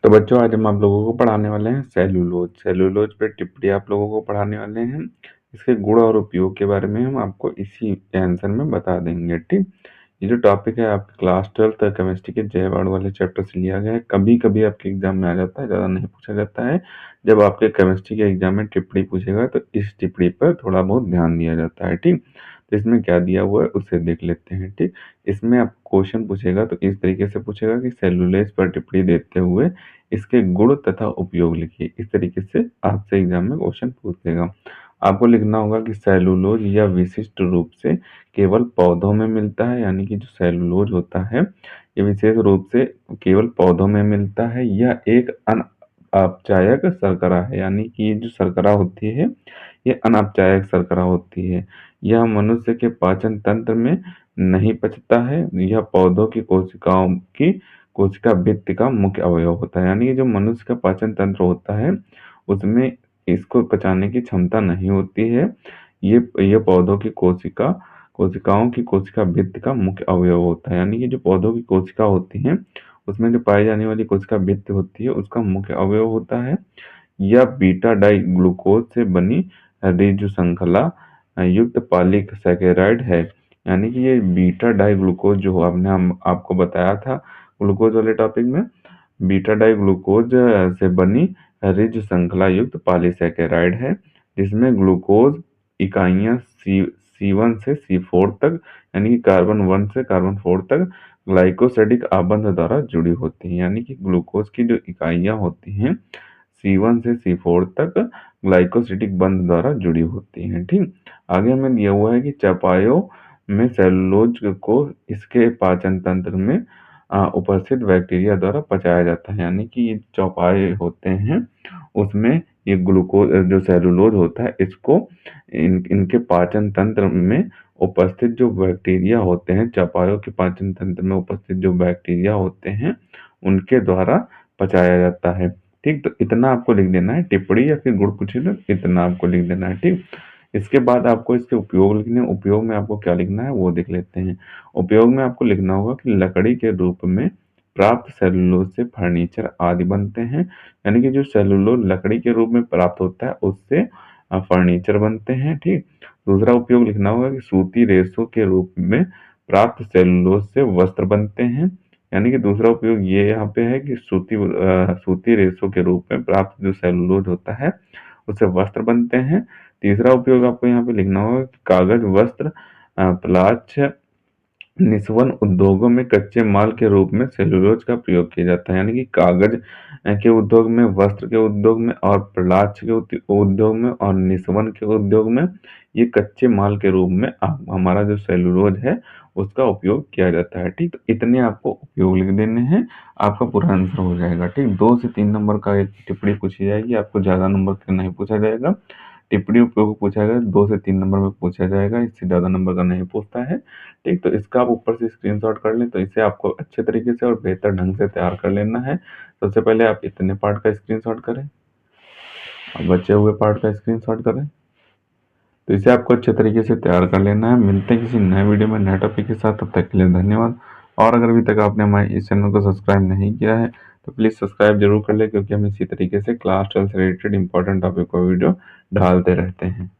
तो बच्चों आज हम आप लोगों को पढ़ाने वाले हैं सेलुलोज। सेलुलोज पे टिप्पणी आप लोगों को पढ़ाने वाले हैं। इसके गुण और उपयोग के बारे में हम आपको इसी आंसर में बता देंगे। ठीक, ये जो टॉपिक है आपके क्लास 12 केमिस्ट्री के जैव अणु वाले चैप्टर से लिया गया है। कभी कभी आपके एग्जाम में आ जाता है, ज़्यादा नहीं पूछा जाता है। जब आपके केमिस्ट्री के एग्जाम में टिप्पणी पूछेगा तो इस टिप्पणी पर थोड़ा बहुत ध्यान दिया जाता है। ठीक, तो इसमें क्या दिया हुआ है उसे देख लेते हैं। ठीक, इसमें आप क्वेश्चन पूछेगा तो इस तरीके से पूछेगा कि सेलुलोज पर टिप्पणी देते हुए इसके गुण तथा उपयोग लिखिए। इस तरीके से आपसे एग्जाम में क्वेश्चन पूछ देगा। आपको लिखना होगा कि सेलुलोज यह विशिष्ट रूप से केवल पौधों में मिलता है, यानी कि जो सेलुलोज होता है ये विशेष रूप से केवल पौधों में मिलता है। यह एक अनअपचायक शर्करा है, यानी कि ये जो शर्करा होती है ये अनअपचायक शर्करा होती है। यह मनुष्य के पाचन तंत्र में नहीं पचता है। यह पौधों की कोशिकाओं की कोशिका भित्ति का मुख्य अवयव होता है, यानी कि जो मनुष्य का पाचन तंत्र होता है उसमें इसको पचाने की क्षमता नहीं होती है। ये पौधों की कोशिकाओं की कोशिका भित्ति का मुख्य अवयव होता है, यानी कि जो पौधों की कोशिका होती है उसमें जो पाई जाने वाली कोशिका भित्ति होती है उसका मुख्य अवयव होता है। यह बीटा डाई ग्लूकोज से बनी रिज्जु श्रृंखला युक्त पॉलीसैकेराइड है, यानी कि ये बीटा डाई ग्लूकोज जो आपने हम आपको बताया था ग्लूकोज वाले टॉपिक में, बीटा डाई ग्लूकोज से बनी रिज्जु श्रृंखला युक्त पॉलीसैकेराइड है, जिसमें ग्लूकोज इकाइयां C1 से C4 तक, यानी कि कार्बन 1 से कार्बन 4 तक ग्लाइकोसिडिक आबंध द्वारा जुड़ी होती हैं। यानी कि ग्लूकोज की जो इकाइयां होती हैं C1 से C4 तक ग्लाइकोसिडिक बंध द्वारा जुड़ी होती हैं। ठीक, आगे हमें दिया हुआ है कि चौपायों में सेलुलोज को इसके पाचन तंत्र में उपस्थित बैक्टीरिया द्वारा पचाया जाता है, यानी कि ये चौपाए होते हैं उसमें ये ग्लूकोज जो सेलुलोज होता है इसको इनके पाचन तंत्र में उपस्थित जो बैक्टीरिया होते हैं, चौपायों के पाचन तंत्र में उपस्थित जो बैक्टीरिया होते हैं उनके द्वारा पचाया जाता है। ठीक, तो इतना आपको लिख देना है। टिप्पणी या फिर गुण पूछे तो इतना आपको लिख देना है। ठीक, इसके बाद आपको इसके उपयोग लिखने हैं। उपयोग में आपको क्या लिखना है वो देख लेते हैं। उपयोग में आपको लिखना होगा कि लकड़ी के रूप में प्राप्त सेलुलोज से फर्नीचर आदि बनते हैं, यानी कि जो सेलुलोज लकड़ी के रूप में प्राप्त होता है उससे फर्नीचर बनते हैं। ठीक, दूसरा उपयोग लिखना होगा कि सूती रेशों के रूप में प्राप्त सेलुलोज से वस्त्र बनते हैं, यानी कि दूसरा उपयोग ये यहाँ पे है कि सूती रेशों के रूप में प्राप्त जो सेलुलोज होता है उससे वस्त्र बनते हैं। तीसरा उपयोग आपको यहाँ पे लिखना होगा कि कागज, वस्त्र, पलाच, निस्वन उद्योगों में कच्चे माल के रूप में सेलुलोज का प्रयोग किया जाता है, यानी कि कागज के उद्योग में, वस्त्र के उद्योग में और पलाच के उद्योग में और निस्वन के उद्योग में ये कच्चे माल के रूप में हमारा जो सेलुलोज है उसका उपयोग किया जाता है। ठीक, तो इतने आपको उपयोग लिख देने हैं, आपका पूरा आंसर हो जाएगा। ठीक, 2 से 3 नंबर का एक टिप्पणी पूछी जाएगी, आपको ज्यादा नंबर का नहीं पूछा जाएगा। टिप्पणी उपयोग पूछा जाएगा 2 से 3 नंबर में पूछा जाएगा, इससे ज्यादा नंबर का नहीं पूछता है। ठीक, तो इसका आप ऊपर से स्क्रीनशॉट कर लें, तो इसे आपको अच्छे तरीके से और बेहतर ढंग से तैयार कर लेना है। सबसे पहले आप इतने पार्ट का स्क्रीनशॉट करें और बचे हुए पार्ट का स्क्रीनशॉट करें। तो इसे आपको अच्छे तरीके से तैयार कर लेना है। मिलते हैं किसी नए वीडियो में नए टॉपिक के साथ, तब तक के लिए धन्यवाद। और अगर अभी तक आपने हमारे इस चैनल को सब्सक्राइब नहीं किया है तो प्लीज़ सब्सक्राइब जरूर कर ले, क्योंकि हम इसी तरीके से क्लास 12 से रिलेटेड इंपॉर्टेंट टॉपिक को वीडियो डालते रहते हैं।